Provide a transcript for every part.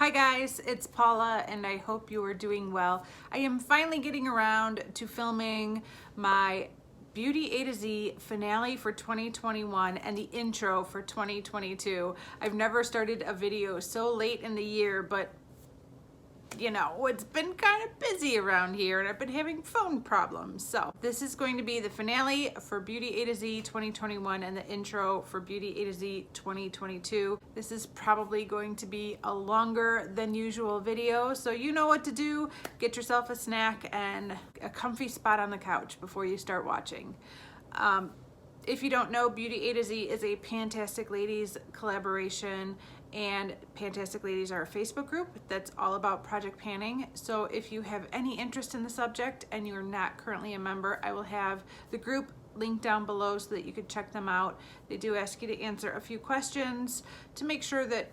Hi guys, it's Paula and I hope you are doing well. I am finally getting around to filming my Beauty A to Z finale for 2021 and the intro for 2022. I've never started a video so late in the year, but you know, it's been kind of busy around here and I've been having phone problems. So this is going to be the finale for Beauty A to Z 2021 and the intro for Beauty A to Z 2022. This is probably going to be a longer than usual video, so you know what to do. Get yourself a snack and a comfy spot on the couch before you start watching. If you don't know, Beauty A to Z is a Fantastic Ladies collaboration, and Fantastic Ladies are a Facebook group that's all about project panning. So if you have any interest in the subject and you're not currently a member, I will have the group linked down below so that you can check them out. They do ask you to answer a few questions to make sure that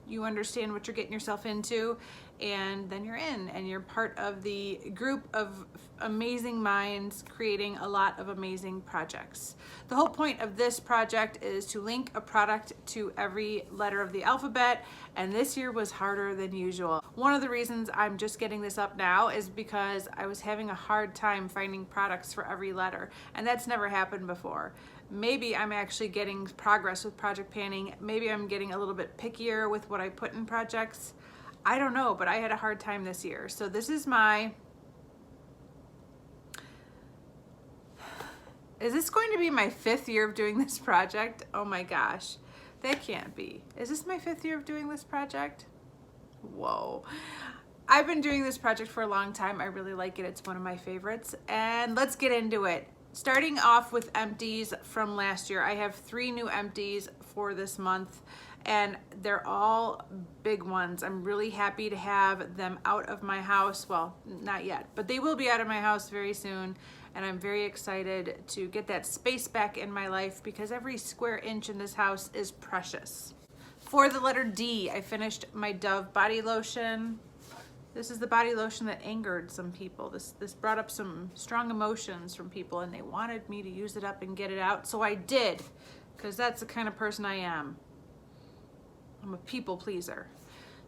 you understand what you're getting yourself into, and then you're in and you're part of the group of amazing minds creating a lot of amazing projects. The whole point of this project is to link a product to every letter of the alphabet, and this year was harder than usual. One of the reasons I'm just getting this up now is because I was having a hard time finding products for every letter, and that's never happened before. Maybe I'm actually getting progress with project panning. Maybe I'm getting a little bit pickier with what I put in projects. I don't know, but I had a hard time this year. So this is is this going to be my 5th year of doing this project? Oh my gosh, that can't be. Is this my 5th year of doing this project? Whoa. I've been doing this project for a long time. I really like it. It's one of my favorites. And let's get into it. Starting off with Empties from last year. I have 3 new Empties for this month, and they're all big ones. I'm really happy to have them out of my house. Well, not yet, but they will be out of my house very soon, and I'm very excited to get that space back in my life because every square inch in this house is precious. For the letter D, I finished my Dove body lotion. This is the body lotion that angered some people. This brought up some strong emotions from people, and they wanted me to use it up and get it out, so I did, because that's the kind of person I am. I'm a people pleaser.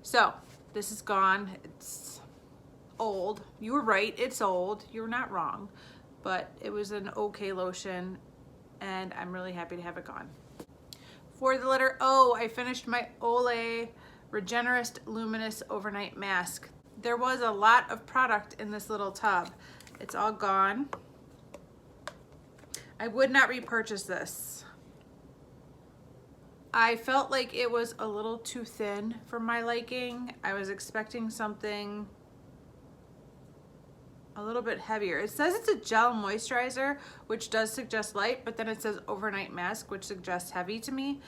So this is gone. It's old. You were right, it's old. You're not wrong, but it was an okay lotion, and I'm really happy to have it gone. For the letter O, I finished my Olay Regenerist Luminous Overnight Mask. There was a lot of product in this little tub. It's all gone. I would not repurchase this. I felt like it was a little too thin for my liking. I was expecting something a little bit heavier. It says it's a gel moisturizer, which does suggest light, but then it says overnight mask, which suggests heavy to me.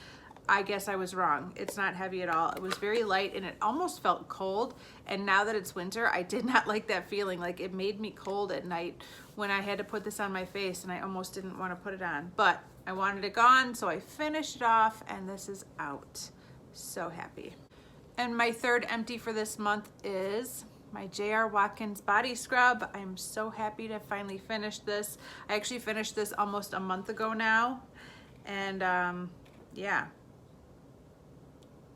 I guess I was wrong. It's not heavy at all. It was very light and it almost felt cold. And now that it's winter, I did not like that feeling. Like, it made me cold at night when I had to put this on my face, and I almost didn't want to put it on. But I wanted it gone, so I finished it off, and this is out. So happy. And my 3rd empty for this month is my Watkins body scrub. I'm so happy to finally finish this. I actually finished this almost a month ago now. And yeah.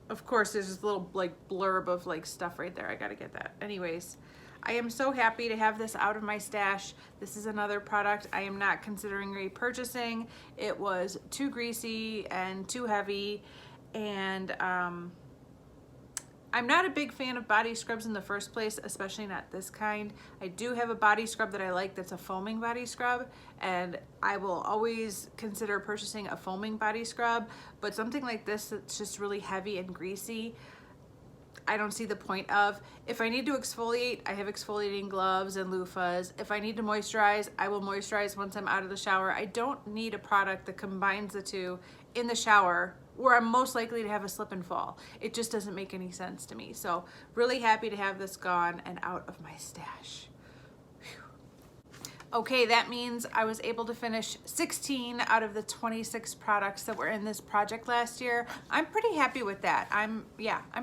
Of course, there's this little like blurb of like stuff right there. I gotta get that. Anyways, I am so happy to have this out of my stash. This is another product I am not considering repurchasing. It was too greasy and too heavy, and I'm not a big fan of body scrubs in the first place, especially not this kind. I do have a body scrub that I like that's a foaming body scrub, and I will always consider purchasing a foaming body scrub, but something like this that's just really heavy and greasy, I don't see the point of. If I need to exfoliate, I have exfoliating gloves and loofahs. If I need to moisturize, I will moisturize once I'm out of the shower. I don't need a product that combines the two in the shower where I'm most likely to have a slip and fall. It just doesn't make any sense to me. So really happy to have this gone and out of my stash. Okay, that means I was able to finish 16 out of the 26 products that were in this project last year. I'm pretty happy with that. I'm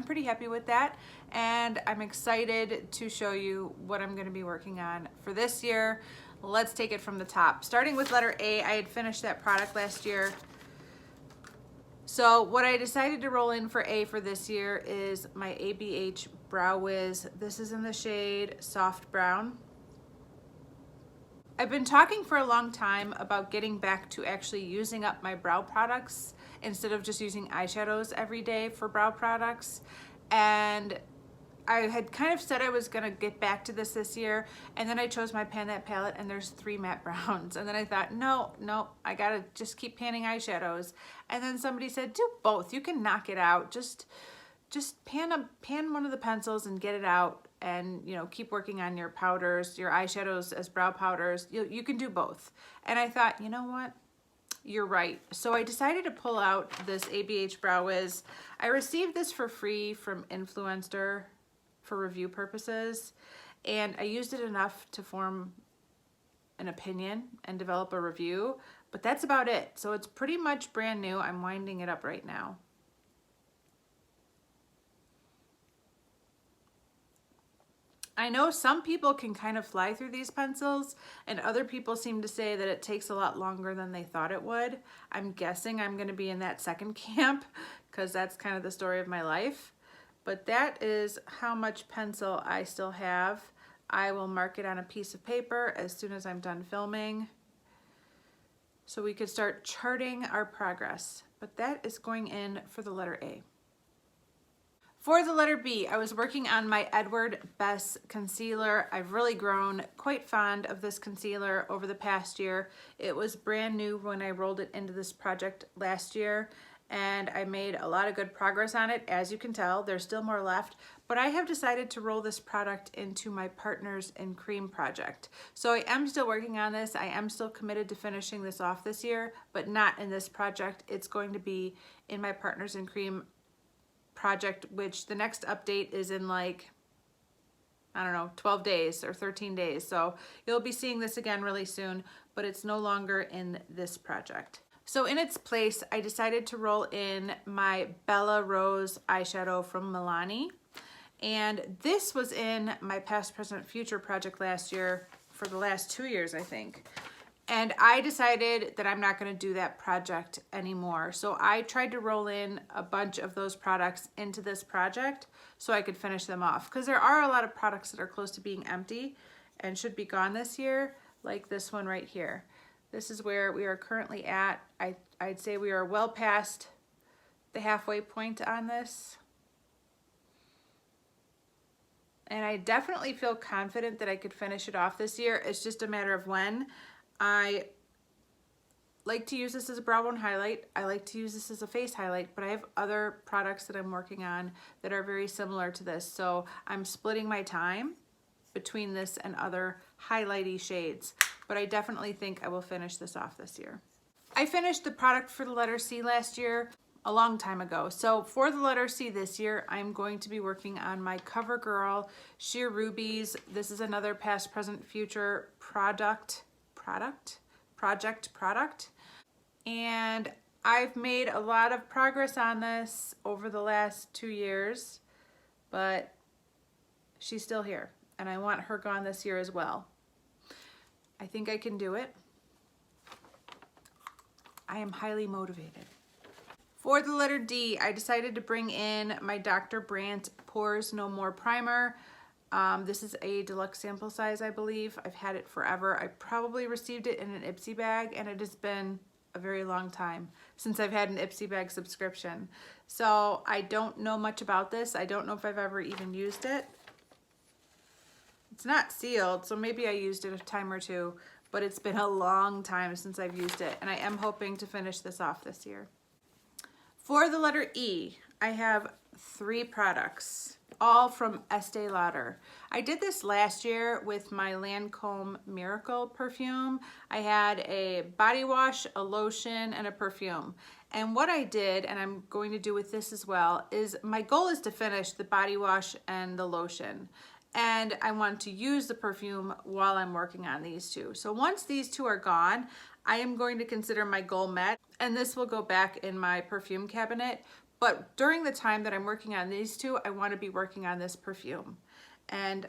pretty happy with that. And I'm excited to show you what I'm gonna be working on for this year. Let's take it from the top. Starting with letter A, I had finished that product last year. So what I decided to roll in for A for this year is my ABH Brow Wiz. This is in the shade Soft Brown. I've been talking for a long time about getting back to actually using up my brow products instead of just using eyeshadows every day for brow products. And I had kind of said I was gonna get back to this year, and then I chose my Pan That palette and there's 3 matte browns. And then I thought, no, I gotta just keep panning eyeshadows. And then somebody said, do both, you can knock it out. Just pan one of the pencils and get it out, and you know, keep working on your powders, your eyeshadows as brow powders. You can do both. And I thought, you know what? You're right. So I decided to pull out this ABH Brow Wiz. I received this for free from Influencer for review purposes, and I used it enough to form an opinion and develop a review, but that's about it. So it's pretty much brand new. I'm winding it up right now. I know some people can kind of fly through these pencils, and other people seem to say that it takes a lot longer than they thought it would. I'm guessing I'm going to be in that second camp because that's kind of the story of my life. But that is how much pencil I still have. I will mark it on a piece of paper as soon as I'm done filming, so we could start charting our progress. But that is going in for the letter A. For the letter B, I was working on my Edward Bess concealer. I've really grown quite fond of this concealer over the past year. It was brand new when I rolled it into this project last year, and I made a lot of good progress on it. As you can tell, there's still more left, but I have decided to roll this product into my Partners in Cream project. So I am still working on this. I am still committed to finishing this off this year, but not in this project. It's going to be in my Partners in Cream project, which the next update is in like, I don't know, 12 days or 13 days. So you'll be seeing this again really soon, but it's no longer in this project. So in its place, I decided to roll in my Bella Rose eyeshadow from Milani. And this was in my Past, Present, Future project last year for the last 2 years, I think. And I decided that I'm not going to do that project anymore. So I tried to roll in a bunch of those products into this project so I could finish them off. Because there are a lot of products that are close to being empty and should be gone this year, like this one right here. This is where we are currently at. I'd say we are well past the halfway point on this. And I definitely feel confident that I could finish it off this year. It's just a matter of when. I like to use this as a brow bone highlight. I like to use this as a face highlight, but I have other products that I'm working on that are very similar to this. So I'm splitting my time between this and other highlighty shades, but I definitely think I will finish this off this year. I finished the product for the letter C last year a long time ago. So for the letter C this year, I'm going to be working on my CoverGirl Sheer Rubies. This is another Past, Present, Future project. And I've made a lot of progress on this over the last 2 years, but she's still here and I want her gone this year as well. I think I can do it. I am highly motivated. For the letter D, I decided to bring in my Dr. Brandt Pores No More Primer. This is a deluxe sample size, I believe. I've had it forever. I probably received it in an Ipsy bag, and it has been a very long time since I've had an Ipsy bag subscription. So I don't know much about this. I don't know if I've ever even used it. It's not sealed, so maybe I used it a time or two, but it's been a long time since I've used it, and I am hoping to finish this off this year. For the letter E, I have 3 products, all from Estee Lauder. I did this last year with my Lancome Miracle perfume. I had a body wash, a lotion, and a perfume. And what I did, and I'm going to do with this as well, is my goal is to finish the body wash and the lotion. And I want to use the perfume while I'm working on these 2. So once these 2 are gone, I am going to consider my goal met, and this will go back in my perfume cabinet. But during the time that I'm working on these 2, I want to be working on this perfume. And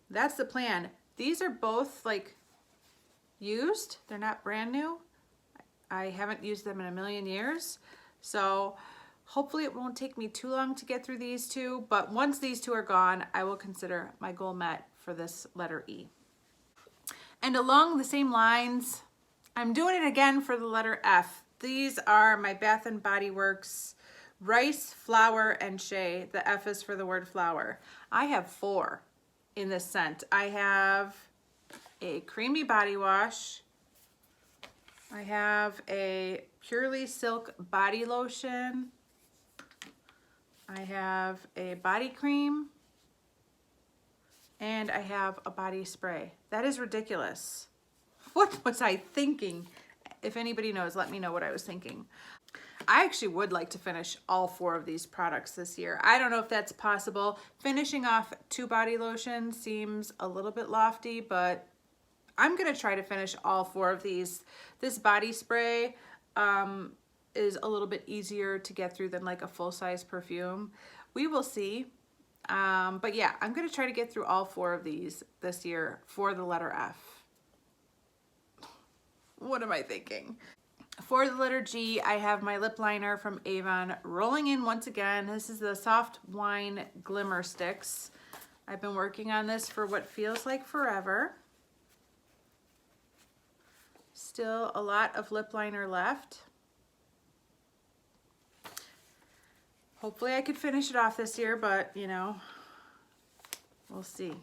that's the plan. These are both like used. They're not brand new. I haven't used them in a million years. So hopefully it won't take me too long to get through these two, but once these two are gone, I will consider my goal met for this letter E. And along the same lines, I'm doing it again for the letter F. These are my Bath & Body Works Rice, Flower, and Shea. The F is for the word flower. I have 4 in this scent. I have a creamy body wash. I have a Purely Silk body lotion. I have a body cream. And I have a body spray. That is ridiculous. What was I thinking? If anybody knows, let me know what I was thinking. I actually would like to finish all 4 of these products this year. I don't know if that's possible. Finishing off 2 body lotions seems a little bit lofty, but I'm gonna try to finish all 4 of these. This body spray is a little bit easier to get through than like a full-size perfume. We will see. But yeah, I'm gonna try to get through all 4 of these this year for the letter F. What am I thinking? For the letter G, I have my lip liner from Avon rolling in once again. This is the Soft Wine Glimmer Sticks. I've been working on this for what feels like forever. Still a lot of lip liner left. Hopefully I could finish it off this year, but you know, we'll see.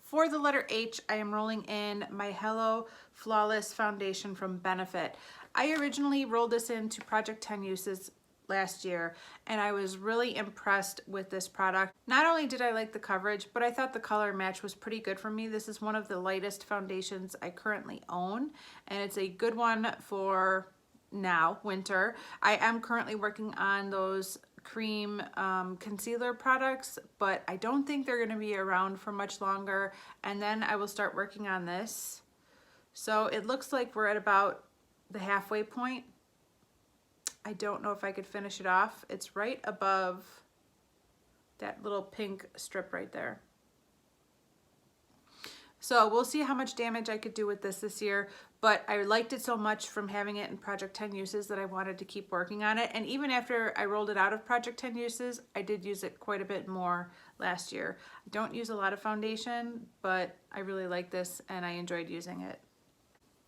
For the letter H, I am rolling in my Hello Flawless Foundation from Benefit. I originally rolled this into Project 10 Uses last year, and I was really impressed with this product. Not only did I like the coverage, but I thought the color match was pretty good for me. This is one of the lightest foundations I currently own, and it's a good one for now, winter. I am currently working on those cream concealer products, but I don't think they're gonna be around for much longer, and then I will start working on this. So it looks like we're at about the halfway point. I don't know if I could finish it off. It's right above that little pink strip right there. So we'll see how much damage I could do with this year, but I liked it so much from having it in Project 10 Uses that I wanted to keep working on it. And even after I rolled it out of Project 10 Uses, I did use it quite a bit more last year. I don't use a lot of foundation, but I really like this and I enjoyed using it.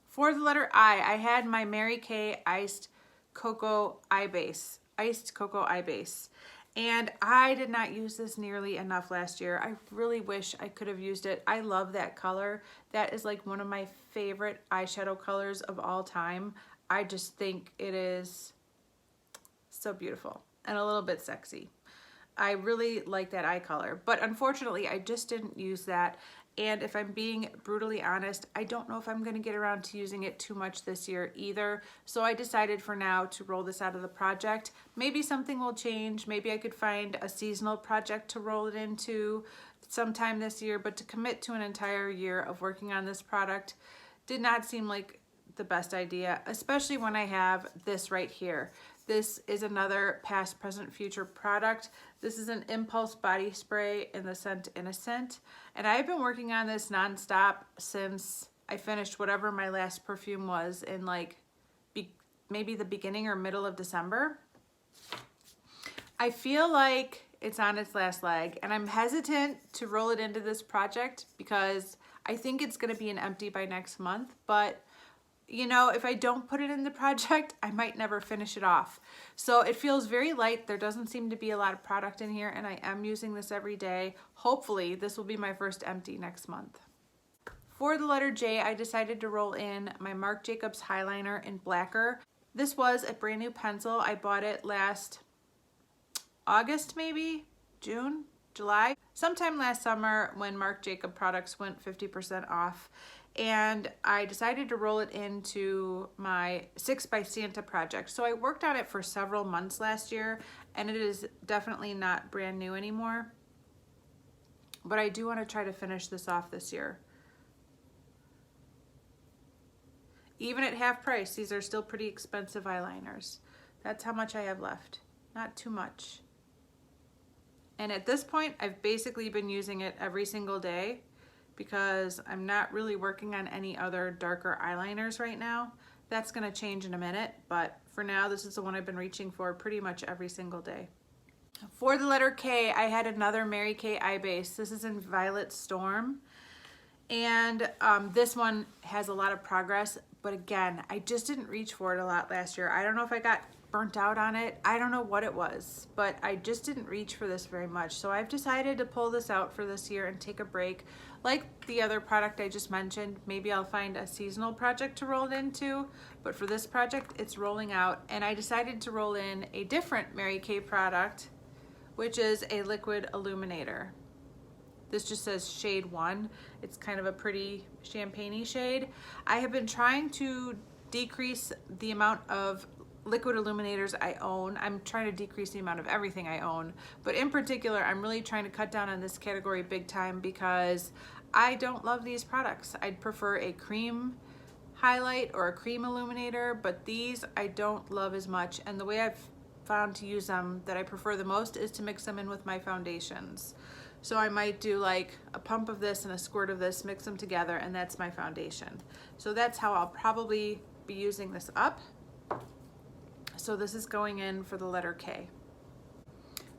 For the letter I had my Mary Kay Iced Cocoa Eye Base. And I did not use this nearly enough last year. I really wish I could have used it. I love that color. That is like one of my favorite eyeshadow colors of all time. I just think it is so beautiful and a little bit sexy. I really like that eye color, but unfortunately I just didn't use that. And if I'm being brutally honest, I don't know if I'm gonna get around to using it too much this year either. So I decided for now to roll this out of the project. Maybe something will change. Maybe I could find a seasonal project to roll it into sometime this year, but to commit to an entire year of working on this product did not seem like the best idea, especially when I have this right here. This is another past, present, future product. This is an Impulse body spray in the scent Innocent. And I've been working on this nonstop since I finished whatever my last perfume was in like maybe the beginning or middle of December. I feel like it's on its last leg and I'm hesitant to roll it into this project because I think it's gonna be an empty by next month, but you know, if I don't put it in the project, I might never finish it off. So it feels very light. There doesn't seem to be a lot of product in here and I am using this every day. Hopefully this will be my first empty next month. For the letter J, I decided to roll in my Marc Jacobs Highliner in Blacker. This was a brand new pencil. I bought it last August, maybe June, July, sometime last summer when Marc Jacob products went 50% off. And I decided to roll it into my 6 by Santa project. So I worked on it for several months last year and it is definitely not brand new anymore. But I do want to try to finish this off this year. Even at half price, these are still pretty expensive eyeliners. That's how much I have left. Not too much. And at this point, I've basically been using it every single day because I'm not really working on any other darker eyeliners right now. That's gonna change in a minute, but for now, this is the one I've been reaching for pretty much every single day. For the letter K, I had another Mary Kay eye base. This is in Violet Storm. And this one has a lot of progress, but again, I just didn't reach for it a lot last year. I don't know if I got burnt out on it. I don't know what it was, but I just didn't reach for this very much. So I've decided to pull this out for this year and take a break. Like the other product I just mentioned, maybe I'll find a seasonal project to roll it into, but for this project, it's rolling out. And I decided to roll in a different Mary Kay product, which is a liquid illuminator. This just says shade 1. It's kind of a pretty champagne-y shade. I have been trying to decrease the amount of liquid illuminators I own. I'm trying to decrease the amount of everything I own, but in particular, I'm really trying to cut down on this category big time because I don't love these products. I'd prefer a cream highlight or a cream illuminator, but these I don't love as much. And the way I've found to use them that I prefer the most is to mix them in with my foundations. So I might do like a pump of this and a squirt of this, mix them together, and that's my foundation. So that's how I'll probably be using this up. So this is going in for the letter K.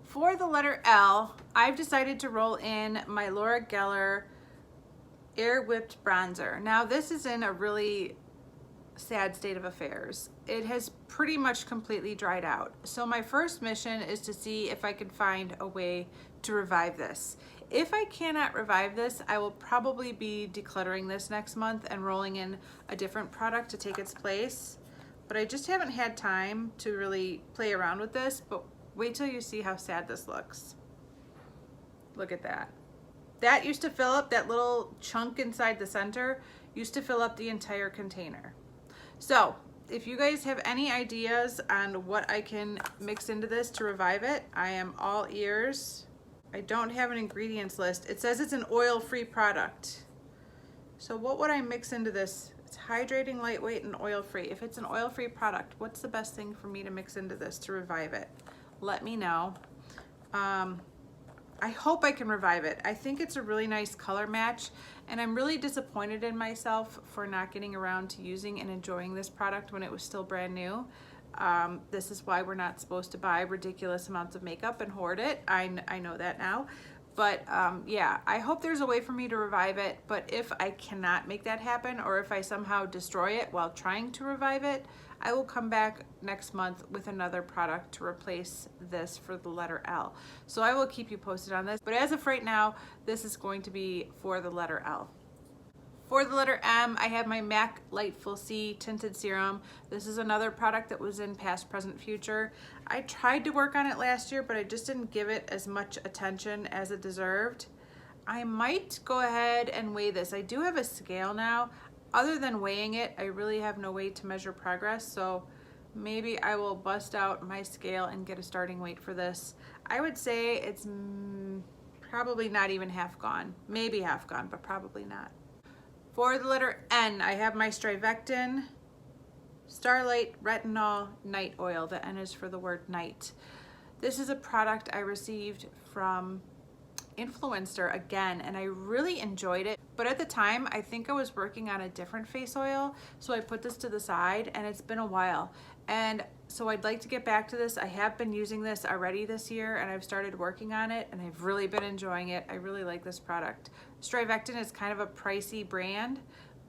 For the letter L, I've decided to roll in my Laura Geller Air Whipped Bronzer. Now this is in a really sad state of affairs. It has pretty much completely dried out. So my first mission is to see if I can find a way to revive this. If I cannot revive this, I will probably be decluttering this next month and rolling in a different product to take its place. But I just haven't had time to really play around with this, but wait till you see how sad this looks. Look at that. That used to fill up, that little chunk inside the center used to fill up the entire container. So if you guys have any ideas on what I can mix into this to revive it, I am all ears. I don't have an ingredients list. It says it's an oil-free product. So what would I mix into this? It's hydrating, lightweight, and oil-free. If it's an oil-free product, what's the best thing for me to mix into this to revive it? Let me know. I hope I can revive it. I think it's a really nice color match, and I'm really disappointed in myself for not getting around to using and enjoying this product when it was still brand new. This is why we're not supposed to buy ridiculous amounts of makeup and hoard it. I know that now. But yeah, I hope there's a way for me to revive it, but if I cannot make that happen, or if I somehow destroy it while trying to revive it, I will come back next month with another product to replace this for the letter L. So I will keep you posted on this, but as of right now, this is going to be for the letter L. For the letter M, I have my MAC Lightful C Tinted Serum. This is another product that was in Past, Present, Future. I tried to work on it last year, but I just didn't give it as much attention as it deserved. I might go ahead and weigh this. I do have a scale now. Other than weighing it, I really have no way to measure progress, so maybe I will bust out my scale and get a starting weight for this. I would say it's probably not even half gone. Maybe half gone, but probably not. For the letter N, I have my Strivectin Starlight Retinol Night Oil. The N is for the word night. This is a product I received from Influencer again, and I really enjoyed it. But at the time, I think I was working on a different face oil, so I put this to the side, and it's been a while. And so I'd like to get back to this. I have been using this already this year, and I've started working on it, and I've really been enjoying it. I really like this product. Strivectin is kind of a pricey brand,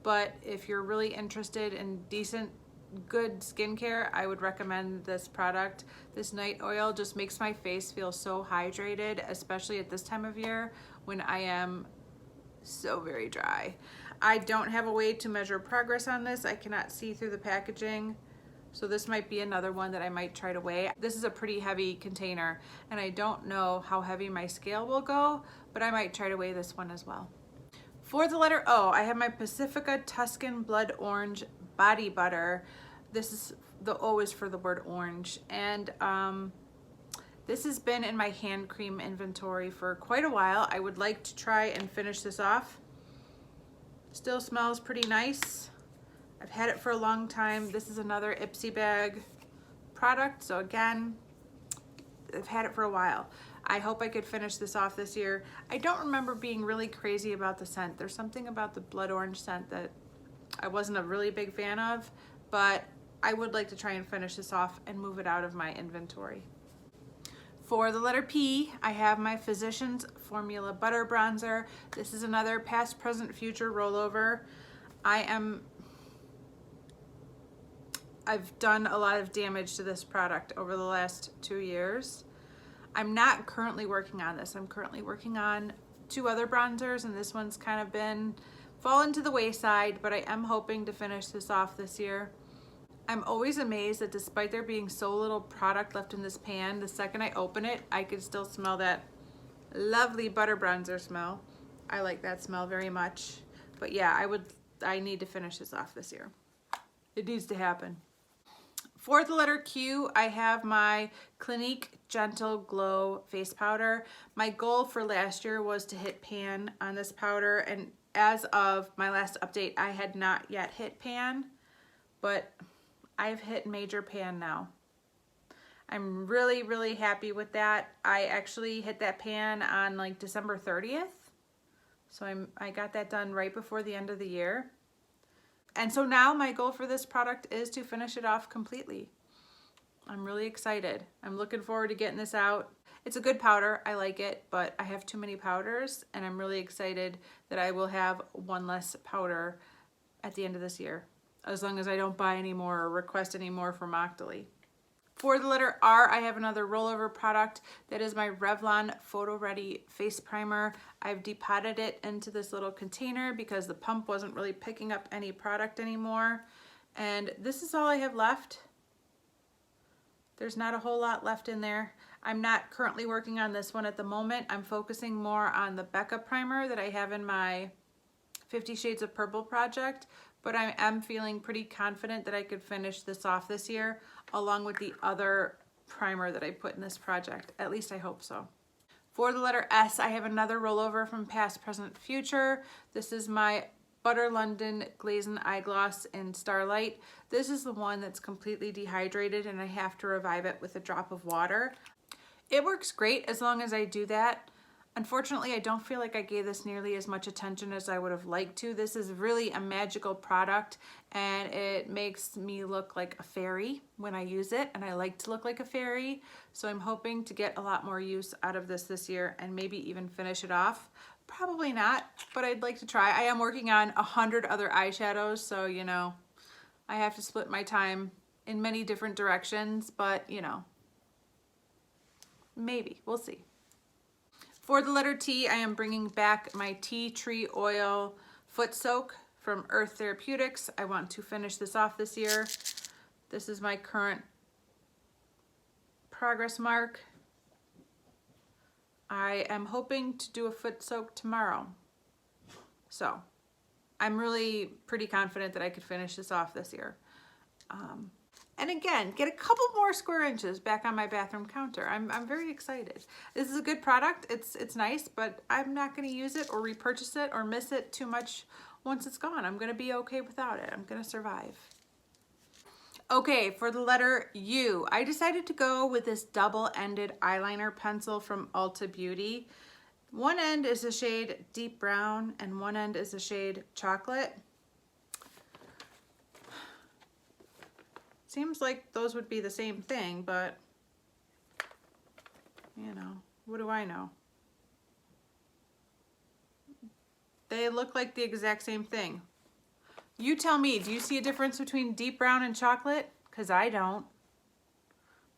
but if you're really interested in decent, good skincare, I would recommend this product. This night oil just makes my face feel so hydrated, especially at this time of year when I am so very dry. I don't have a way to measure progress on this. I cannot see through the packaging. So this might be another one that I might try to weigh. This is a pretty heavy container, and I don't know how heavy my scale will go, but I might try to weigh this one as well. For the letter O, I have my Pacifica Tuscan Blood Orange Body Butter. This is, the O is for the word orange, and this has been in my hand cream inventory for quite a while. I would like to try and finish this off. Still smells pretty nice. I've had it for a long time. This is another Ipsy bag product. So again, I've had it for a while. I hope I could finish this off this year. I don't remember being really crazy about the scent. There's something about the blood orange scent that I wasn't a really big fan of, but I would like to try and finish this off and move it out of my inventory. For the letter P, I have my Physicians Formula Butter Bronzer. This is another past, present, future rollover. I've done a lot of damage to this product over the last 2 years. I'm not currently working on this. I'm currently working on 2 other bronzers, and this one's kind of been fallen to the wayside, but I am hoping to finish this off this year. I'm always amazed that despite there being so little product left in this pan, the second I open it, I can still smell that lovely butter bronzer smell. I like that smell very much. But yeah, I need to finish this off this year. It needs to happen. For the letter Q, I have my Clinique Gentle Glow Face Powder. My goal for last year was to hit pan on this powder, and as of my last update, I had not yet hit pan, but I've hit major pan now. I'm really, really happy with that. I actually hit that pan on like December 30th. So I got that done right before the end of the year. And so now my goal for this product is to finish it off completely. I'm really excited. I'm looking forward to getting this out. It's a good powder, I like it, but I have too many powders, and I'm really excited that I will have one less powder at the end of this year, as long as I don't buy any more or request any more from Octoly. For the letter R, I have another rollover product that is my Revlon Photoready Face Primer. I've depotted it into this little container because the pump wasn't really picking up any product anymore. And this is all I have left. There's not a whole lot left in there. I'm not currently working on this one at the moment. I'm focusing more on the Becca primer that I have in my 50 Shades of Purple project, but I am feeling pretty confident that I could finish this off this year along with the other primer that I put in this project. At least I hope so. For the letter S, I have another rollover from Past, Present, Future. This is my Butter London Glazing Eye Gloss in Starlight. This is the one that's completely dehydrated and I have to revive it with a drop of water. It works great as long as I do that. Unfortunately, I don't feel like I gave this nearly as much attention as I would have liked to. This is really a magical product and it makes me look like a fairy when I use it, and I like to look like a fairy. So I'm hoping to get a lot more use out of this year and maybe even finish it off. Probably not, but I'd like to try. I am working on 100 other eyeshadows, so you know, I have to split my time in many different directions, but you know, maybe, we'll see. For the letter T, I am bringing back my tea tree oil foot soak from Earth Therapeutics. I want to finish this off this year. This is my current progress mark. I am hoping to do a foot soak tomorrow. So I'm really pretty confident that I could finish this off this year. And again, get a couple more square inches back on my bathroom counter. I'm very excited. This is a good product. It's nice, but I'm not going to use it or repurchase it or miss it too much once it's gone. I'm going to be okay without it. I'm going to survive. Okay, for the letter U, I decided to go with this double-ended eyeliner pencil from Ulta Beauty. One end is the shade Deep Brown and one end is the shade Chocolate. Seems like those would be the same thing, but you know, what do I know? They look like the exact same thing. You tell me, do you see a difference between Deep Brown and Chocolate? Because I don't.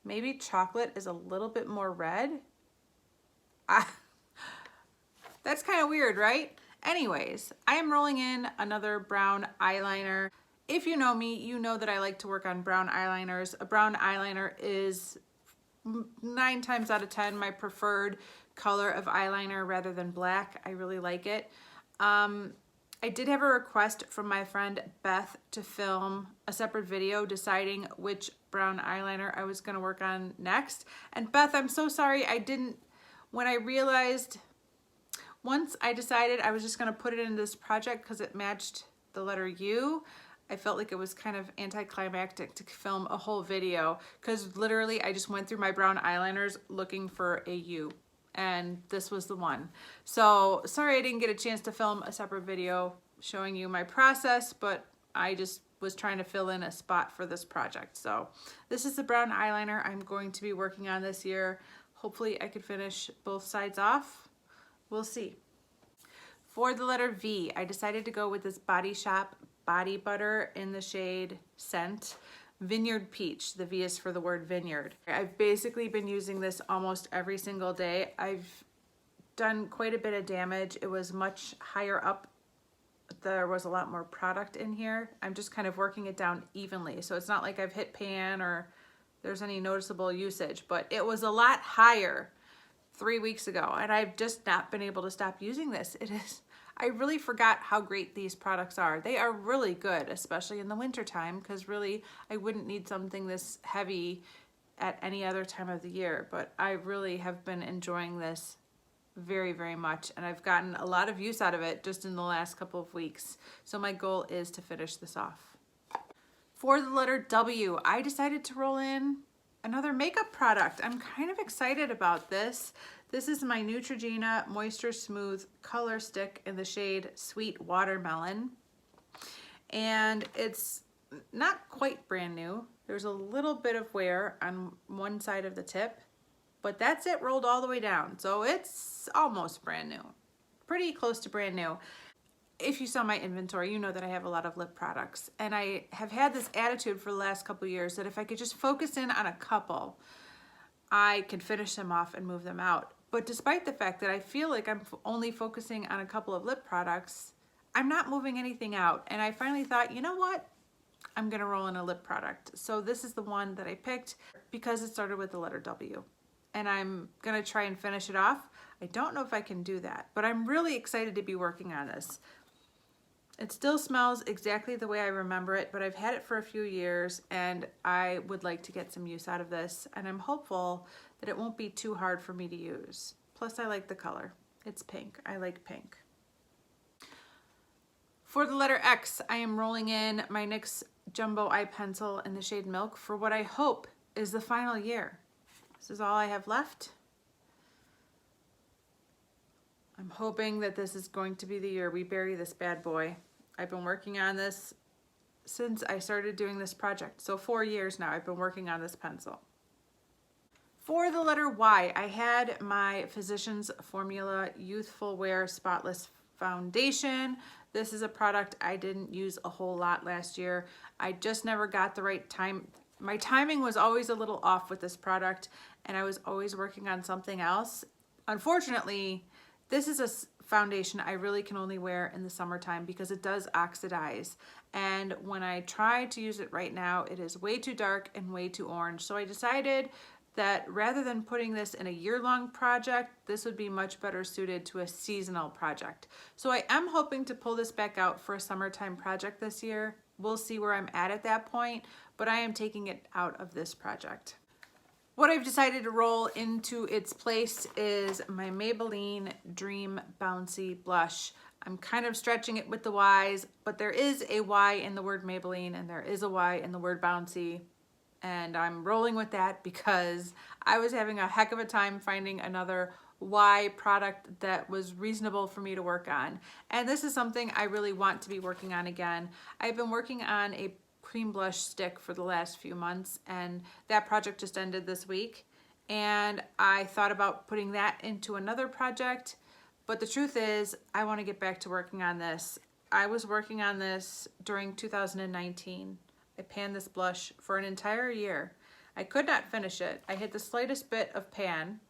Maybe Chocolate is a little bit more red. That's kind of weird, right? Anyways, I am rolling in another brown eyeliner. If you know me, you know that I like to work on brown eyeliners. A brown eyeliner is 9 times out of 10 my preferred color of eyeliner rather than black. I really like it. I did have a request from my friend Beth to film a separate video deciding which brown eyeliner I was going to work on next. And Beth, I'm so sorry I didn't, when I realized, once I decided I was just going to put it in this project because it matched the letter U, I felt like it was kind of anticlimactic to film a whole video because literally I just went through my brown eyeliners looking for a U, and this was the one. So sorry I didn't get a chance to film a separate video showing you my process, but I just was trying to fill in a spot for this project. So this is the brown eyeliner I'm going to be working on this year. Hopefully I could finish both sides off. We'll see. For the letter V, I decided to go with this Body Shop Body Butter in the shade Scent Vineyard Peach. The V is for the word vineyard. I've basically been using this almost every single day. I've done quite a bit of damage. It was much higher up. There was a lot more product in here. I'm just kind of working it down evenly. So it's not like I've hit pan or there's any noticeable usage, but it was a lot higher 3 weeks ago, and I've just not been able to stop using this. I really forgot how great these products are. They are really good, especially in the winter time, because really I wouldn't need something this heavy at any other time of the year, but I really have been enjoying this very, very much, and I've gotten a lot of use out of it just in the last couple of weeks. So my goal is to finish this off. For the letter W, I decided to roll in another makeup product. I'm kind of excited about this. This is my Neutrogena Moisture Smooth Color Stick in the shade Sweet Watermelon. And it's not quite brand new. There's a little bit of wear on one side of the tip, but that's it rolled all the way down. So it's almost brand new, pretty close to brand new. If you saw my inventory, you know that I have a lot of lip products, and I have had this attitude for the last couple of years that if I could just focus in on a couple, I could finish them off and move them out. But despite the fact that I feel like I'm only focusing on a couple of lip products, I'm not moving anything out. And I finally thought, you know what? I'm gonna roll in a lip product. So this is the one that I picked because it started with the letter W. And I'm gonna try and finish it off. I don't know if I can do that, but I'm really excited to be working on this. It still smells exactly the way I remember it, but I've had it for a few years and I would like to get some use out of this, and I'm hopeful that it won't be too hard for me to use. Plus I like the color. It's pink. I like pink. For the letter X, I am rolling in my NYX Jumbo Eye Pencil in the shade Milk for what I hope is the final year. This is all I have left. I'm hoping that this is going to be the year we bury this bad boy. I've been working on this since I started doing this project. So 4 years now I've been working on this pencil. For the letter Y, I had my Physicians Formula Youthful Wear Spotless Foundation. This is a product I didn't use a whole lot last year. I just never got the right time. My timing was always a little off with this product, and I was always working on something else. Unfortunately, this is a foundation I really can only wear in the summertime because it does oxidize. And when I try to use it right now, it is way too dark and way too orange. So I decided that rather than putting this in a year-long project, this would be much better suited to a seasonal project. So I am hoping to pull this back out for a summertime project this year. We'll see where I'm at that point, but I am taking it out of this project. What I've decided to roll into its place is my Maybelline Dream Bouncy Blush. I'm kind of stretching it with the Y's, but there is a Y in the word Maybelline and there is a Y in the word Bouncy. And I'm rolling with that because I was having a heck of a time finding another Y product that was reasonable for me to work on. And this is something I really want to be working on again. I've been working on a cream blush stick for the last few months, and that project just ended this week. And I thought about putting that into another project, but the truth is I want to get back to working on this. I was working on this during 2019. I panned this blush for an entire year. I could not finish it. I hit the slightest bit of pan,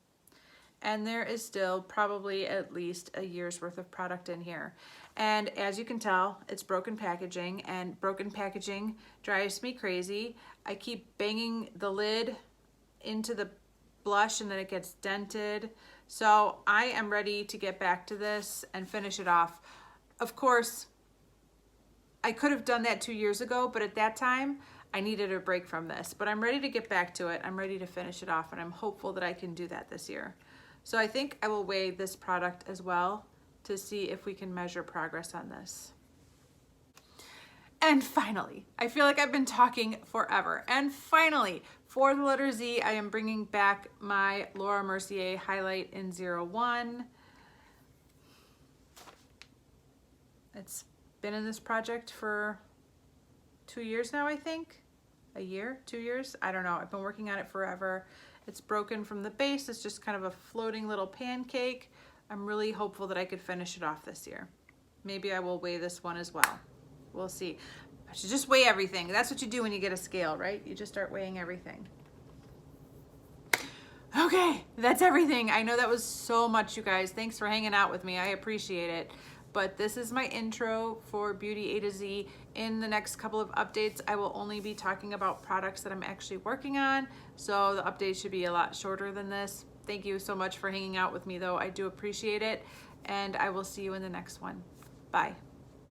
and there is still probably at least a year's worth of product in here. And as you can tell, it's broken packaging, and broken packaging drives me crazy. I keep banging the lid into the blush and then it gets dented. So I am ready to get back to this and finish it off. Of course, I could have done that 2 years ago, but at that time I needed a break from this. But I'm ready to get back to it. I'm ready to finish it off, and I'm hopeful that I can do that this year. So I think I will weigh this product as well to see if we can measure progress on this. And finally, I feel like I've been talking forever. And finally, for the letter Z, I am bringing back my Laura Mercier Highlight in 01. It's been in this project for 2 years now, I think. A year, 2 years, I don't know. I've been working on it forever. It's broken from the base. It's just kind of a floating little pancake. I'm really hopeful that I could finish it off this year. Maybe I will weigh this one as well. We'll see. I should just weigh everything. That's what you do when you get a scale, right? You just start weighing everything. Okay, that's everything. I know that was so much, you guys. Thanks for hanging out with me. I appreciate it. But this is my intro for Beauty A to Z. In the next couple of updates, I will only be talking about products that I'm actually working on. So the updates should be a lot shorter than this. Thank you so much for hanging out with me though. I do appreciate it. And I will see you in the next one. Bye.